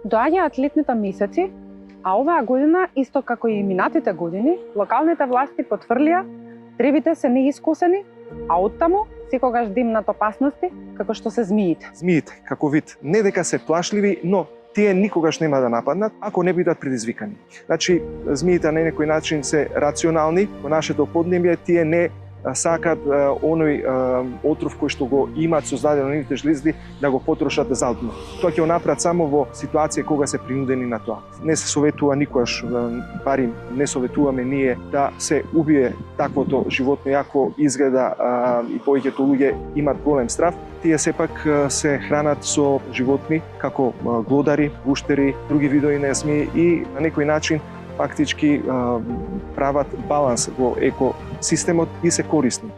Доаѓаат летните месеци, а оваа година, исто како и минатите години, локалните власти потврлија тревите се неискосени, а оттаму секогаш демнат опасности, како што се змиите. Змиите, како вид, не дека се плашливи, но тие никогаш нема да нападнат ако не бидат предизвикани. Значи, змиите на некој начин се рационални, во нашето поднебје тие не сакат оној отров кој што го имаат создадено нивните жлезди да го потрошат залпно. Тоа ќе го направат само во ситуација кога се принудени на тоа. Не се советува никогаш, барем не советуваме ние да се убие таквото животно, иако изгледа и повеќето луѓе имаат голем страв. Тие сепак се хранат со животни како глодари, гуштери, други видови на змии и на некој начин фактички прават баланс во екосистемот и се корисни.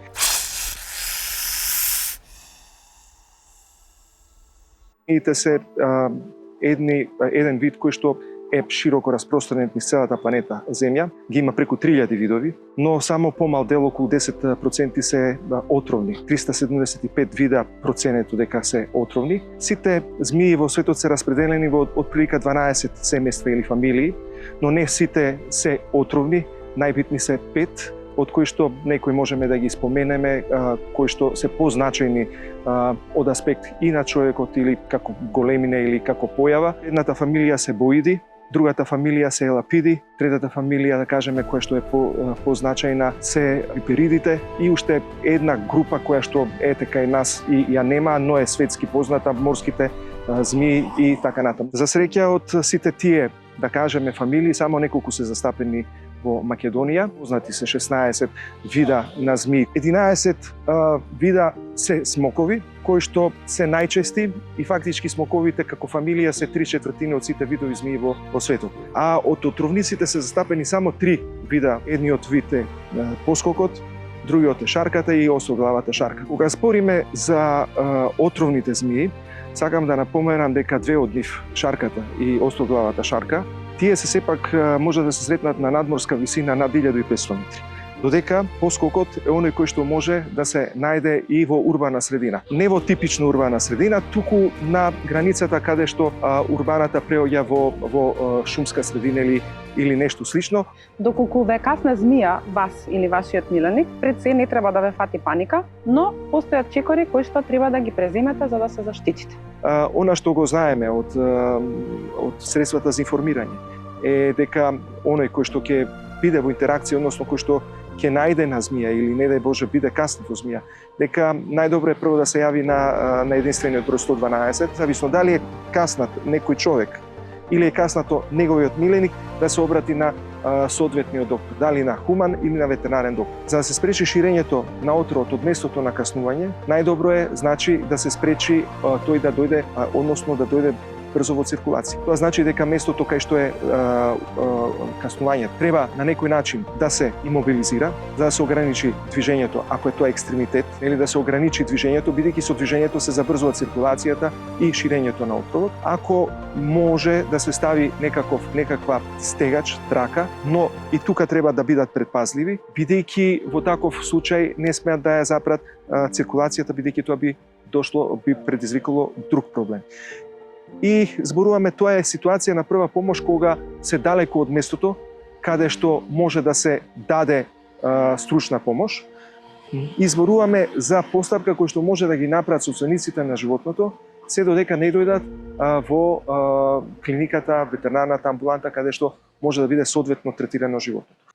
Змиите се еден вид кој што е широко распространет низ целата планета Земја. Ги има преку 3000 видови, но само помал дел, околу 10% се отровни. 375 вида проценето дека се отровни. Сите змии во светот се распределени во отприлика 12 семејства или фамилии, но не сите се отровни. Најбитни се 5, од кои што некои можеме да ги споменеме, кои што се позначајни од аспект и на човекот или како големина или како појава. Едната фамилија се боиди, другата фамилија се елапиди, третата фамилија, да кажеме, која што е позначајна се виперидите и уште една група која што кај нас и ја нема, но е светски позната, морските змии и така натаму. За среќа од сите тие, да кажеме, фамилии, само неколку се застапени во Македонија. Познати се 16 вида на змии. 11 вида се смокови, кои што се најчести и фактички смоковите како фамилија се 3/4 од сите видови змии во светот. А од отровниците се застапени само 3 вида. Едниот вид е поскокот, другиот е шарката и остроглавата шарка. Кога спориме за отровните змии, сакам да напоменам дека две од нив, шарката и остроглавата шарка, тие се сепак може да се сретнат на надморска висина над 1500 метри. Додека поскокот е оној кој што може да се најде и во урбана средина. Не во типична урбана средина, туку на границата каде што урбаната преоѓа во шумска средина или нешто слично. Доколку ве касна змија, вас или вашиот миленик, пред се не треба да ве фати паника, но постојат чекори кои што треба да ги преземете за да се заштитите. Она што го знаеме од средствата за информирање е дека оној кој што ќе биде во интеракција, односно кој што ќе најде на змија или не дај Боже биде каснат во змија, дека најдобро е прво да се јави на единствениот број 112, зависно дали е каснат некој човек или е каснато неговиот миленик, да се обрати на соодветниот доктор, дали на хуман или на ветеринарен доктор. За да се спречи ширењето на отровот од местото на каснување, најдобро е значи да се спречи тој да дојде, односно да дојде брзо во циркулација. Тоа значи дека местото кај што е каснување треба на некој начин да се имобилизира, за да се ограничи движењето, ако е тоа екстремитет, или да се ограничи движењето, бидејќи со движењето се забрзува циркулацијата и ширењето на отровот. Ако може да се стави некаква стегач, трака, но и тука треба да бидат предпазливи, бидејќи во таков случај не смеат да ја запрат циркулацијата, бидејќи тоа би предизвикало друг проблем. И зборуваме, тоа е ситуација на прва помош кога се далеко од местото каде што може да се даде стручна помош. И зборуваме за постапка кој што може да ги направат собствениците на животното, се додека не дојдат во клиниката, ветеринарната амбуланта, каде што може да биде соодветно третирано животното.